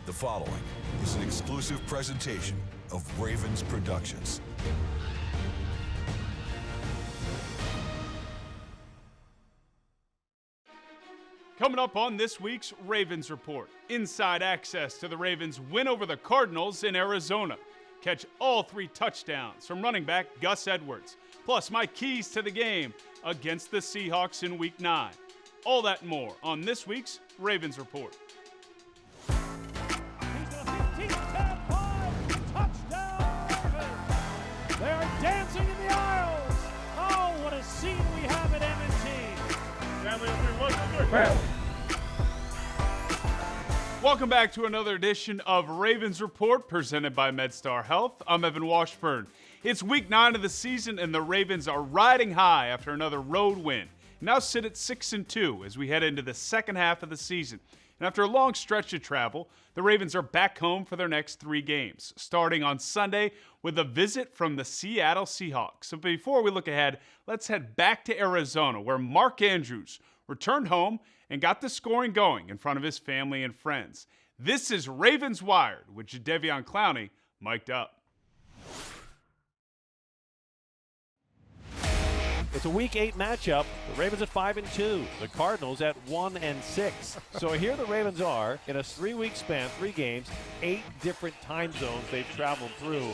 The following is an exclusive presentation of Ravens Productions. Coming up on this week's Ravens Report, inside access to the Ravens' win over the Cardinals in Arizona. Catch all 3 touchdowns from running back Gus Edwards, plus my keys to the game against the Seahawks in Week 9. All that and more on this week's Ravens Report. They are dancing in the aisles. Oh, what a scene we have at M&T. Welcome back to another edition of Ravens Report presented by MedStar Health. I'm Evan Washburn. It's Week 9 of the season, and the Ravens are riding high after another road win. Now sit at 6-2 as we head into the second half of the season. And after a long stretch of travel, the Ravens are back home for their next 3 games, starting on Sunday with a visit from the Seattle Seahawks. So before we look ahead, let's head back to Arizona, where Mark Andrews returned home and got the scoring going in front of his family and friends. This is Ravens Wired with Jadeveon Clowney mic'd up. It's a Week 8 matchup. The Ravens at 5-2. The Cardinals at 1-6. So here the Ravens are in a 3-week span, 3 games, 8 different time zones they've traveled through.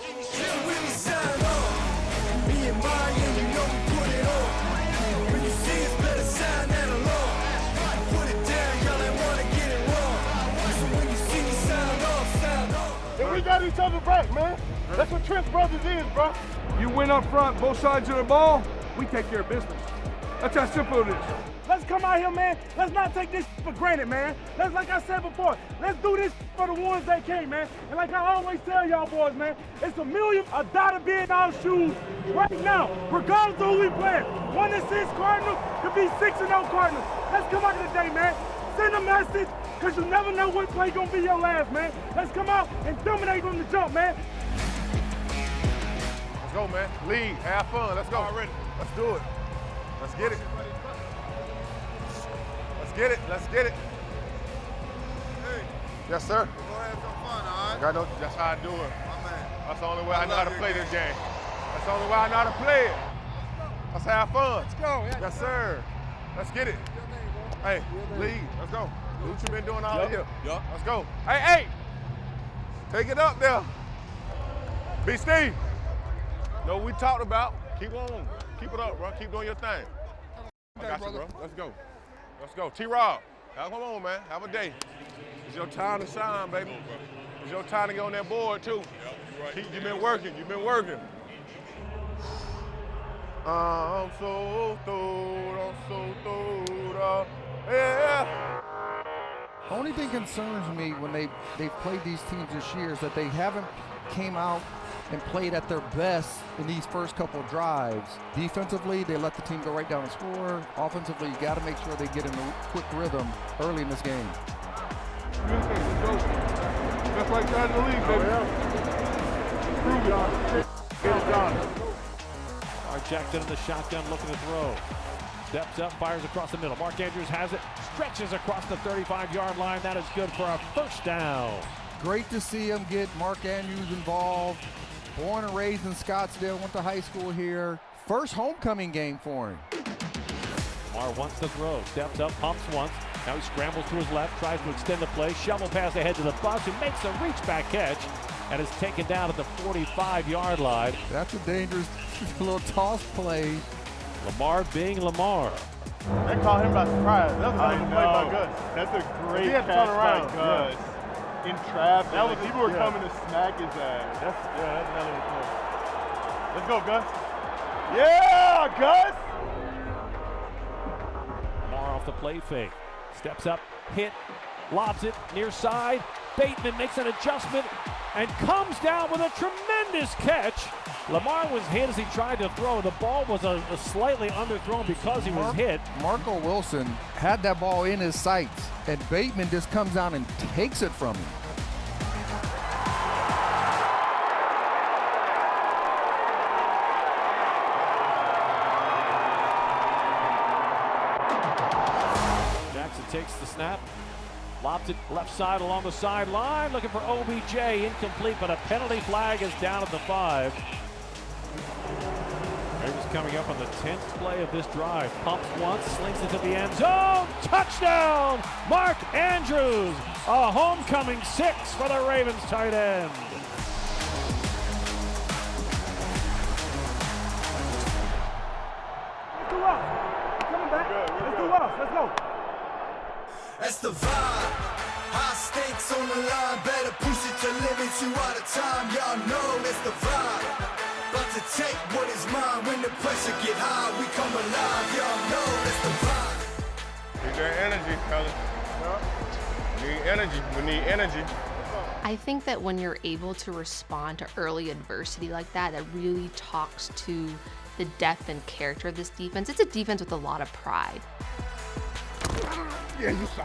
And we got each other back, man. That's what Trent's Brothers is, bro. You win up front, both sides of the ball, we take care of business. That's how simple it is. Let's come out here, man. Let's not take this for granted, man. Let's, like I said before, let's do this for the ones that came, man. And like I always tell y'all boys, man, it's $1 million to be in our shoes right now, regardless of who we play. 1-6 Cardinals could be 6-0 Cardinals. Let's come out today, man. Send a message, because you never know what play going to be your last, man. Let's come out and dominate from the jump, man. Let's go, man. Lead, have fun. Let's go. Already. Let's do it. Let's get it. Let's get it. Let's get it. Hey. Yes, sir. Go have some fun, all right? I know that's how I do it. My man. That's the only way I know how to play this game. That's the only way I know how to play it. Let's have fun. Let's go. Yes, sir. Let's get it. Hey, lead. Let's go. Do what you been doing all year. Yup. Let's go. Hey. Take it up there. B. Steve. Know what we talked about. Keep on. Keep it up, bro. Keep doing your thing. I got you, bro. Let's go. Let's go. T-Rob. Come on, man. Have a day. It's your time to shine, baby. It's your time to get on that board, too. You've been working. You've been working. I'm so through. Yeah. The only thing concerns me when they've played these teams this year is that they haven't came out and played at their best in these first couple of drives. Defensively, they let the team go right down and score. Offensively, you got to make sure they get in a quick rhythm early in this game. Just like that in the league, baby. Prove it. Get it done. Jackson in the shotgun looking to throw. Steps up, fires across the middle. Mark Andrews has it, stretches across the 35-yard line. That is good for a first down. Great to see him get Mark Andrews involved. Born and raised in Scottsdale, went to high school here. First homecoming game for him. Lamar wants to throw, steps up, pumps once. Now he scrambles to his left, tries to extend the play, shovel pass ahead to the bus, who makes a reach-back catch and is taken down at the 45-yard line. That's a dangerous little toss play. Lamar being Lamar. They caught him by surprise. That was a play by Gus. That's a great He had to catch turn by around. Gus. In traffic. That was People were coming to smack his ass. That's another play. Let's go, Gus. Yeah, Gus! Lamar off the play fake. Steps up, hit, lobs it, near side. Bateman makes an adjustment and comes down with a tremendous catch. Lamar was hit as he tried to throw. The ball was a slightly underthrown because he was hit. Marco Wilson had that ball in his sights, and Bateman just comes down and takes it from him. Jackson takes the snap, lobs it Left side along the sideline, looking for OBJ, incomplete, but a penalty flag is down at the 5. Ravens coming up on the 10th play of this drive. Pumps once, slings it to the end zone. Touchdown! Mark Andrews, a homecoming 6 for the Ravens tight end. Let's do us. Coming back. Let's do us. Let's go. That's the vibe. High stakes on the line. Better push it to limits. You out of time. Y'all know that's the vibe. About to take what is mine. When the pressure get high, we come alive. Y'all know that's the vibe. Need that energy, fellas. We need energy. We need energy. I think that when you're able to respond to early adversity like that, that really talks to the depth and character of this defense. It's a defense with a lot of pride. Yeah, you saw.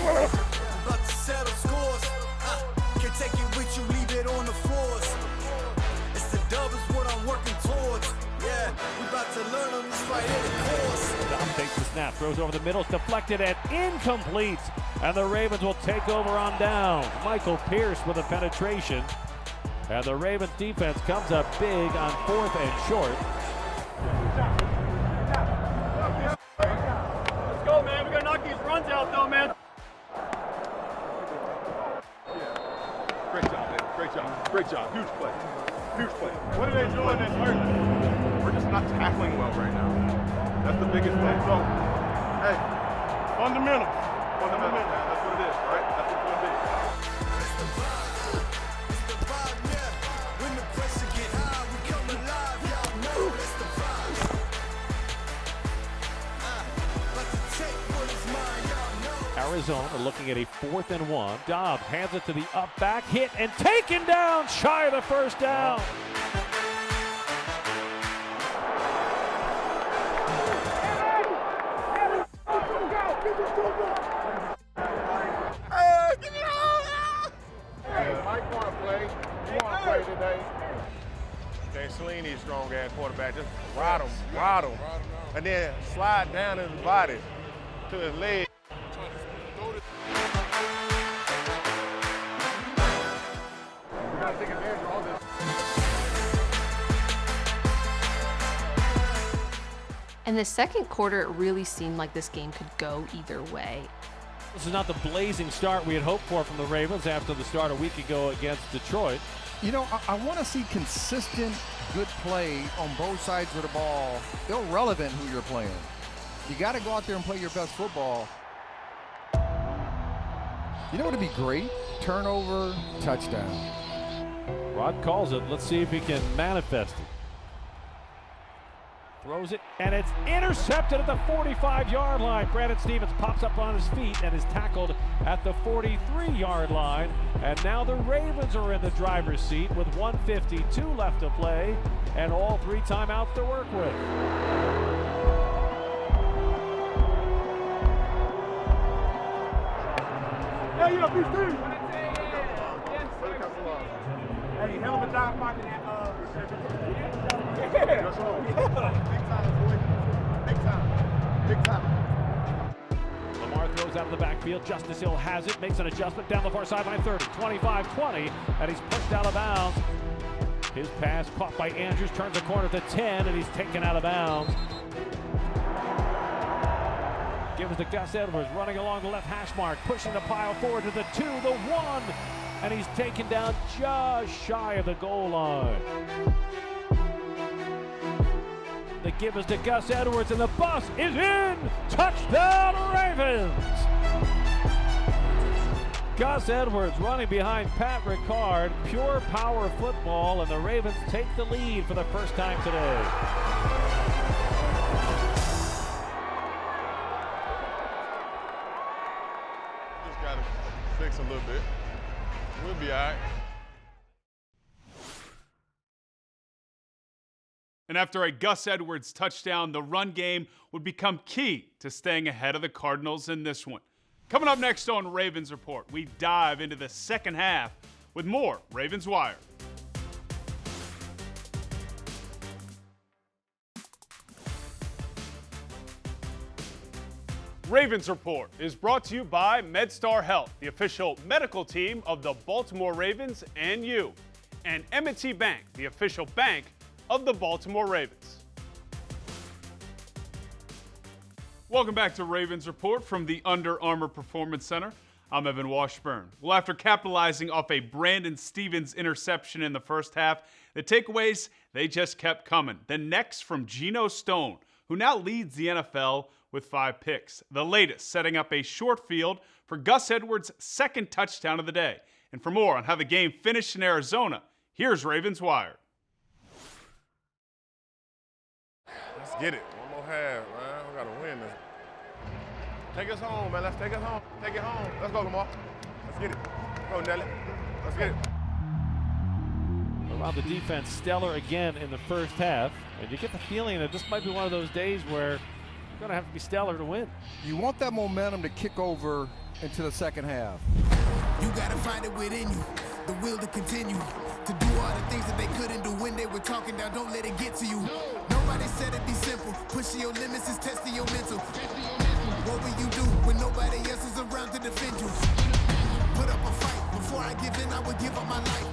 About to settle scores. Can take it with you, leave it on the floors. It's the dub is what I'm working towards. Yeah, we about to learn on this right here, the course. Dom takes the snap, throws over the middle, it's deflected and incomplete. And the Ravens will take over on down. Michael Pierce with a penetration. And the Ravens defense comes up big on 4th and short. Let's go, man. We gotta knock these runs out, though, man. Great job, man. Great job. Great job. Huge play. Huge play. What are they doing that's hurt? We're just not tackling well right now. That's the biggest thing. So, hey, fundamentals. Fundamentals, man. That's what it is, right? That's what it's going to be. It's the vibe. It's the vibe, yeah. When the pressure get high, we come alive. Y'all know it's the vibe. About to take what is mine. Y'all know. Arizona looking at a 4th and 1. Dobbs hands it to the up back, hit and taken down, shy of the first down. Mike want to play. You want to play today. Can't sling these strong ass quarterback. Just ride him, and then slide down his body to his leg. We gotta take advantage of all this. In the second quarter, it really seemed like this game could go either way. This is not the blazing start we had hoped for from the Ravens after the start a week ago against Detroit. You know, I want to see consistent good play on both sides of the ball, irrelevant who you're playing. You got to go out there and play your best football. You know what would be great? Turnover, touchdown. Rod calls it. Let's see if he can manifest it. Throws it, and it's intercepted at the 45-yard line. Brandon Stevens pops up on his feet and is tackled at the 43-yard line. And now the Ravens are in the driver's seat with 1:52 left to play and all 3 timeouts to work with. Hey, you know, be Steve. Hey, hell of a job finding that. Big time. Lamar throws out of the backfield. Justice Hill has it, makes an adjustment down the far sideline, 30, 25, 20, and he's pushed out of bounds. His pass caught by Andrews, turns the corner at the 10, and he's taken out of bounds. Gives to Gus Edwards, running along the left hash mark, pushing the pile forward to the 2, the 1, and he's taken down just shy of the goal line. The give is to Gus Edwards, and the bus is in! Touchdown, Ravens! Gus Edwards running behind Pat Ricard. Pure power football, and the Ravens take the lead for the first time today. Just gotta fix a little bit. We'll be all right. And after a Gus Edwards touchdown, the run game would become key to staying ahead of the Cardinals in this one. Coming up next on Ravens Report, we dive into the second half with more Ravens Wire. Ravens Report is brought to you by MedStar Health, the official medical team of the Baltimore Ravens and you, and M&T Bank, the official bank of the Baltimore Ravens. Welcome back to Ravens Report from the Under Armour Performance Center. I'm Evan Washburn. Well, after capitalizing off a Brandon Stephens interception in the first half, the takeaways, they just kept coming. The next from Geno Stone, who now leads the NFL with 5 picks. The latest setting up a short field for Gus Edwards' second touchdown of the day. And for more on how the game finished in Arizona, here's Ravens Wire. Let's get it. One more half, man. We got to win this. Take us home, man. Let's take us home. Take it home. Let's go, Lamar. Let's get it. Go, Nelly. Let's get it. Around the defense, stellar again in the first half. And you get the feeling that this might be one of those days where you're going to have to be stellar to win. You want that momentum to kick over into the second half. You gotta find it within you, the will to continue to do all the things that they couldn't do when they were talking down. Don't let it get to you. Nobody said it'd be simple. Pushing your limits is testing your mental. What will you do when nobody else is around to defend you? Put up a fight. Before I give in, I would give up my life.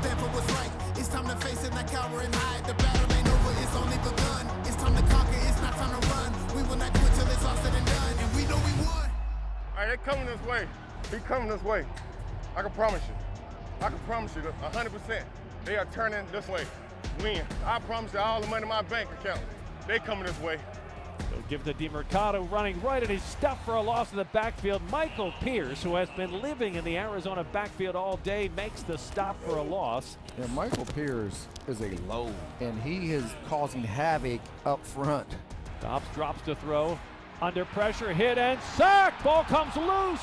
Stand for what's right. It's time to face it, not cower and hide. The battle ain't over, it's only begun. It's time to conquer, it's not time to run. We will not quit till it's all said and done. And we know we won. All right, they're coming this way. He's coming this way. I can promise you. I can promise you 100%. They are turning this way. Win. I promise you all the money in my bank account. They coming this way. They'll give the DeMercado running right, and he's stuffed for a loss in the backfield. Michael Pierce, who has been living in the Arizona backfield all day, makes the stop for a loss. And Michael Pierce is a load, and he is causing havoc up front. Dobbs drops to throw. Under pressure, hit and sack. Ball comes loose.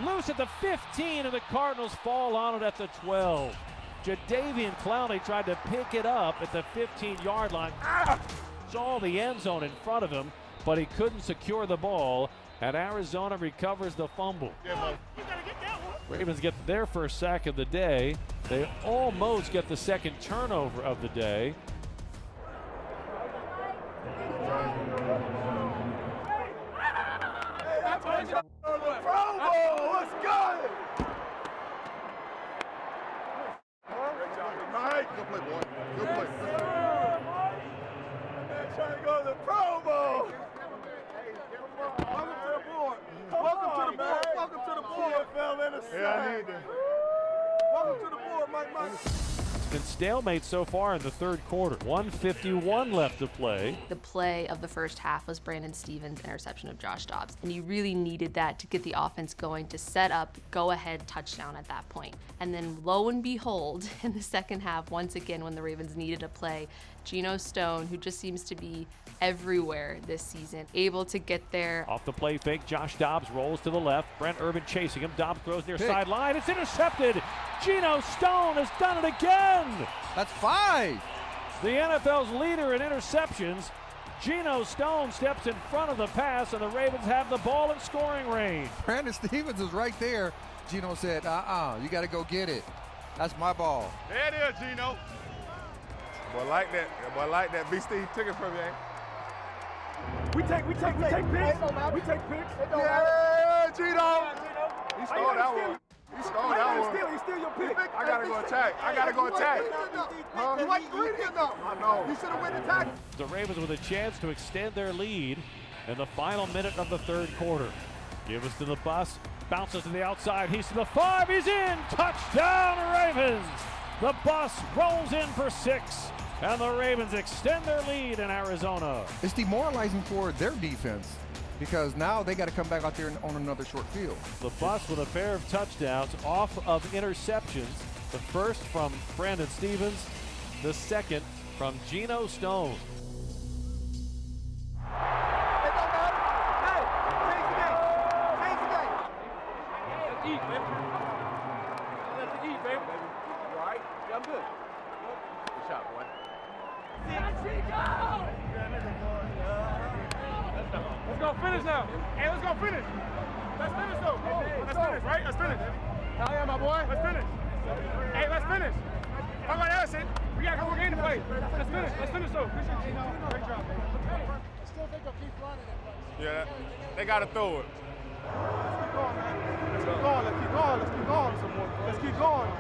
Loose at the 15, and the Cardinals fall on it at the 12. Jadeveon Clowney tried to pick it up at the 15-yard line. Saw the end zone in front of him, but he couldn't secure the ball, and Arizona recovers the fumble. Ravens get their first sack of the day. They almost get the second turnover of the day. Let's go! Good play, boy. Good play. Trying to go to the Pro Bowl. Welcome to the board. Welcome to the board. Welcome to the board. Yeah, I need that. Welcome to the board, Mike. It's been stalemate so far in the third quarter. 1:51 left to play. The play of the first half was Brandon Stephens' interception of Josh Dobbs, and you really needed that to get the offense going, to set up go-ahead touchdown at that point. And then lo and behold, in the second half, once again, when the Ravens needed a play, Geno Stone, who just seems to be everywhere this season, able to get there. Off the play fake, Josh Dobbs rolls to the left. Brent Urban chasing him. Dobbs throws near sideline. It's intercepted. Geno Stone has done it again. That's 5. The NFL's leader in interceptions. Geno Stone steps in front of the pass, and the Ravens have the ball in scoring range. Brandon Stephens is right there. Geno said, you got to go get it. That's my ball. There it is, Geno. Boy, like that. Boy, like that. B. Steve took it from you, ain't? We take picks. We take picks. Yeah, Geno. He stole that one. He stole that one. He steal your pick. I gotta go attack. I gotta go attack. You wasn't greedy enough. I know. You should have went attack. The Ravens with a chance to extend their lead in the final minute of the third quarter. Give us to the bus. Bounces to the outside. He's to the 5. He's in. Touchdown, Ravens. The bus rolls in for 6. And the Ravens extend their lead in Arizona. It's demoralizing for their defense because now they got to come back out there on another short field. The bus with a pair of touchdowns off of interceptions. The first from Brandon Stephens, the second from Geno Stone. I'm good. Good shot, boy. Let's go finish now. Hey, let's go finish. Let's finish though. Let's finish, right? Let's finish. Hell yeah, my boy. Let's finish. Hey, let's finish. How about Allison? We got a couple games to play. Let's finish. Let's finish though. Great job. I still think I'll keep running it. Yeah, they got to throw it. Let's keep going, man. Let's keep going. Let's keep going. Let's keep going some more. Let's keep going.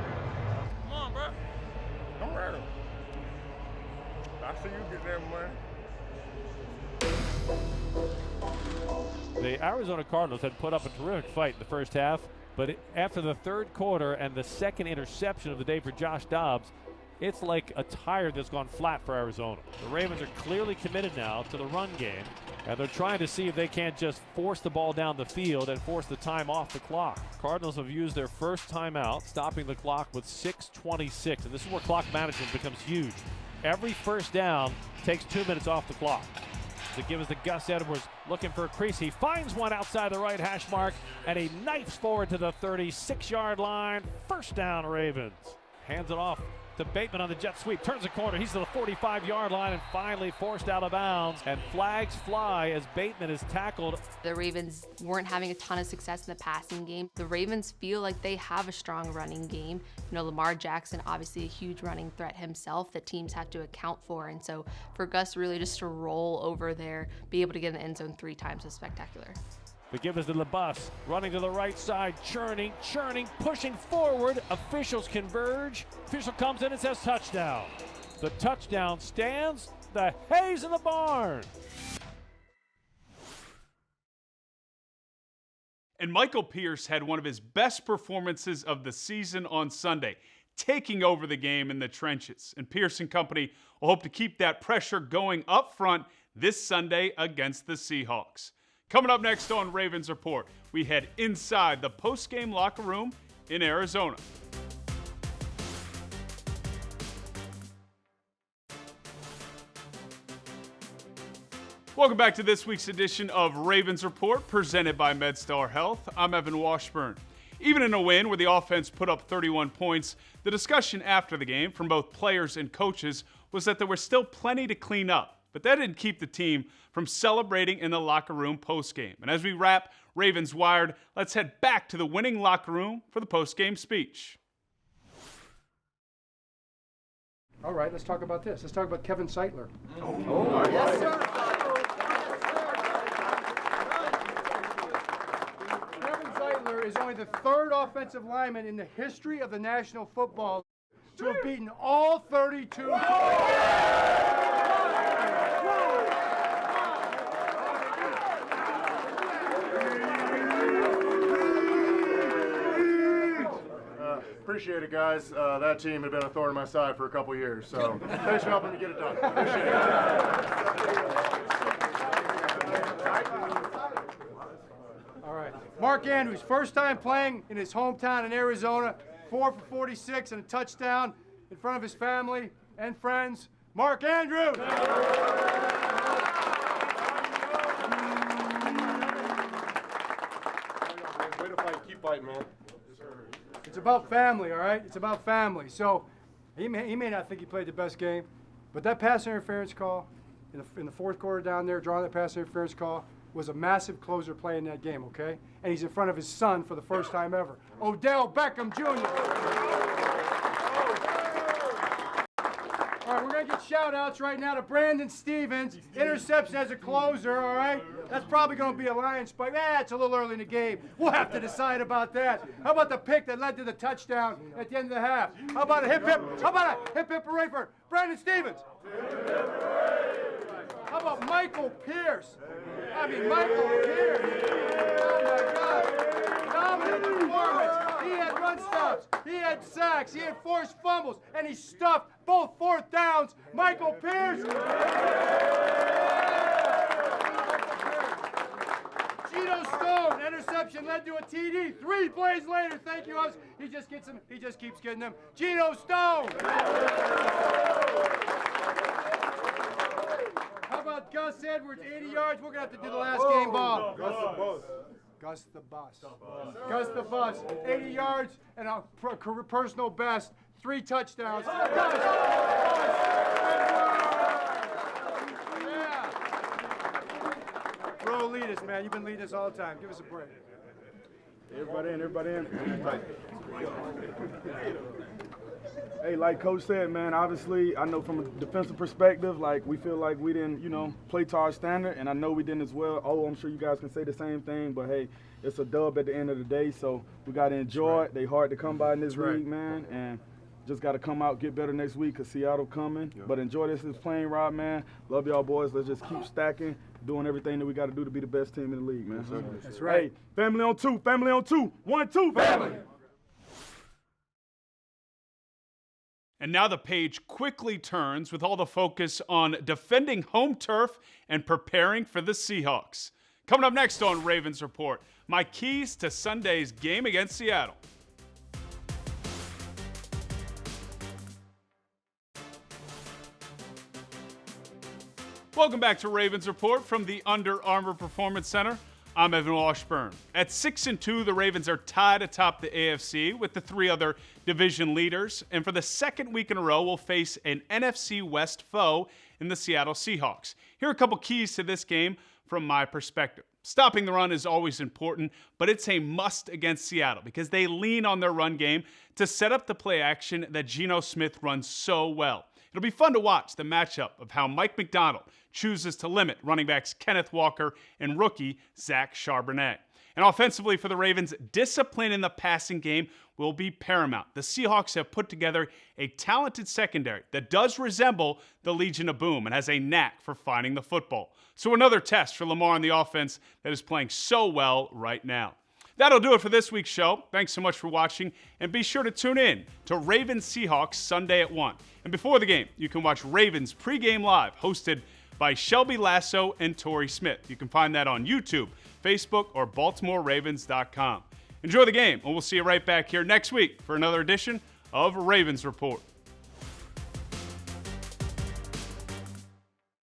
Come on, bro. Don't hurt him. I see you get there, man. The Arizona Cardinals had put up a terrific fight in the first half, but after the third quarter and the second interception of the day for Josh Dobbs, it's like a tire that's gone flat for Arizona. The Ravens are clearly committed now to the run game, and they're trying to see if they can't just force the ball down the field and force the time off the clock. Cardinals have used their first timeout, stopping the clock with 6:26, and this is where clock management becomes huge. Every first down takes 2 minutes off the clock. To give us the Gus Edwards looking for a crease. He finds one outside the right hash mark, and he knifes forward to the 36-yard line. First down, Ravens. Hands it off to Bateman on the jet sweep. Turns the corner. He's to the 45-yard line and finally forced out of bounds. And flags fly as Bateman is tackled. The Ravens weren't having a ton of success in the passing game. The Ravens feel like they have a strong running game. You know, Lamar Jackson, obviously a huge running threat himself that teams have to account for. And so for Gus really just to roll over there, be able to get in the end zone 3 times was spectacular. The give is to LeBus, running to the right side, churning, pushing forward. Officials converge. Official comes in and says touchdown. The touchdown stands. The hay's in the barn. And Michael Pierce had one of his best performances of the season on Sunday, taking over the game in the trenches. And Pierce and company will hope to keep that pressure going up front this Sunday against the Seahawks. Coming up next on Ravens Report, we head inside the post-game locker room in Arizona. Welcome back to this week's edition of Ravens Report, presented by MedStar Health. I'm Evan Washburn. Even in a win where the offense put up 31 points, the discussion after the game from both players and coaches was that there was still plenty to clean up. But that didn't keep the team from celebrating in the locker room postgame. And as we wrap Ravens Wired, let's head back to the winning locker room for the postgame speech. All right, let's talk about this. Let's talk about Kevin Seitler. Yes, sir. Kevin Seitler is only the 3rd offensive lineman in the history of the National Football to have beaten all 32. Appreciate it, guys. That team had been a thorn in my side for a couple years, so thanks for helping me get it done. Appreciate it. All right. Mark Andrews, first time playing in his hometown in Arizona, 4 for 46 and a touchdown in front of his family and friends. Mark Andrews! Way to fight. Keep fighting, man. It's about family, all right? It's about family. So he may not think he played the best game, but that pass interference call in the 4th quarter down there, drawing that pass interference call, was a massive closer play in that game, okay? And he's in front of his son for the first time ever. Odell Beckham Jr. All right, we're going to get shout-outs right now to Brandon Stevens. Interception as a closer, all right? That's probably going to be a Lions spike. It's a little early in the game. We'll have to decide about that. How about the pick that led to the touchdown at the end of the half? How about a hip-hip? How about a hip-hip hooray for Brandon Stevens? How about Michael Pierce? Michael Pierce. Oh, my God. Dominant performance. He had run stops. He had sacks. He had forced fumbles. And he stuffed both 4th downs. Michael Pierce. Gino Stone. Interception led to a TD. 3 plays later. Thank you. He just gets them. He just keeps getting them. Gino Stone. How about Gus Edwards, 80 yards? We're going to have to do the last game ball. Gus the Bus, 80 yards and a personal best, 3 touchdowns. Yeah. Bro, lead us, man. You've been leading us all the time. Give us a break. Everybody in. Hey, like Coach said, man, obviously, I know from a defensive perspective, like, we feel like we didn't, play to our standard, and I know we didn't as well. Oh, I'm sure you guys can say the same thing, but, hey, it's a dub at the end of the day, so we got to enjoy it. They hard to come by in this league, man, and just got to come out, get better next week because Seattle coming. Yep. But enjoy this plane ride, man. Love y'all boys. Let's just keep stacking, doing everything that we got to do to be the best team in the league, man. That's right. Hey, family on two, family on two. 1, 2, family. And now the page quickly turns with all the focus on defending home turf and preparing for the Seahawks. Coming up next on Ravens Report, my keys to Sunday's game against Seattle. Welcome back to Ravens Report from the Under Armour Performance Center. I'm Evan Washburn. At 6-2, the Ravens are tied atop the AFC with the 3 other division leaders, and for the second week in a row, will face an NFC West foe in the Seattle Seahawks. Here are a couple keys to this game from my perspective. Stopping the run is always important, but it's a must against Seattle because they lean on their run game to set up the play action that Geno Smith runs so well. It'll be fun to watch the matchup of how Mike McDonald chooses to limit running backs Kenneth Walker and rookie Zach Charbonnet. And offensively for the Ravens, discipline in the passing game will be paramount. The Seahawks have put together a talented secondary that does resemble the Legion of Boom and has a knack for finding the football. So another test for Lamar on the offense that is playing so well right now. That'll do it for this week's show. Thanks so much for watching, and be sure to tune in to Ravens Seahawks Sunday at 1. And before the game, you can watch Ravens pregame live, hosted by Shelby Lasso and Torrey Smith. You can find that on YouTube, Facebook, or BaltimoreRavens.com. Enjoy the game, and we'll see you right back here next week for another edition of Ravens Report.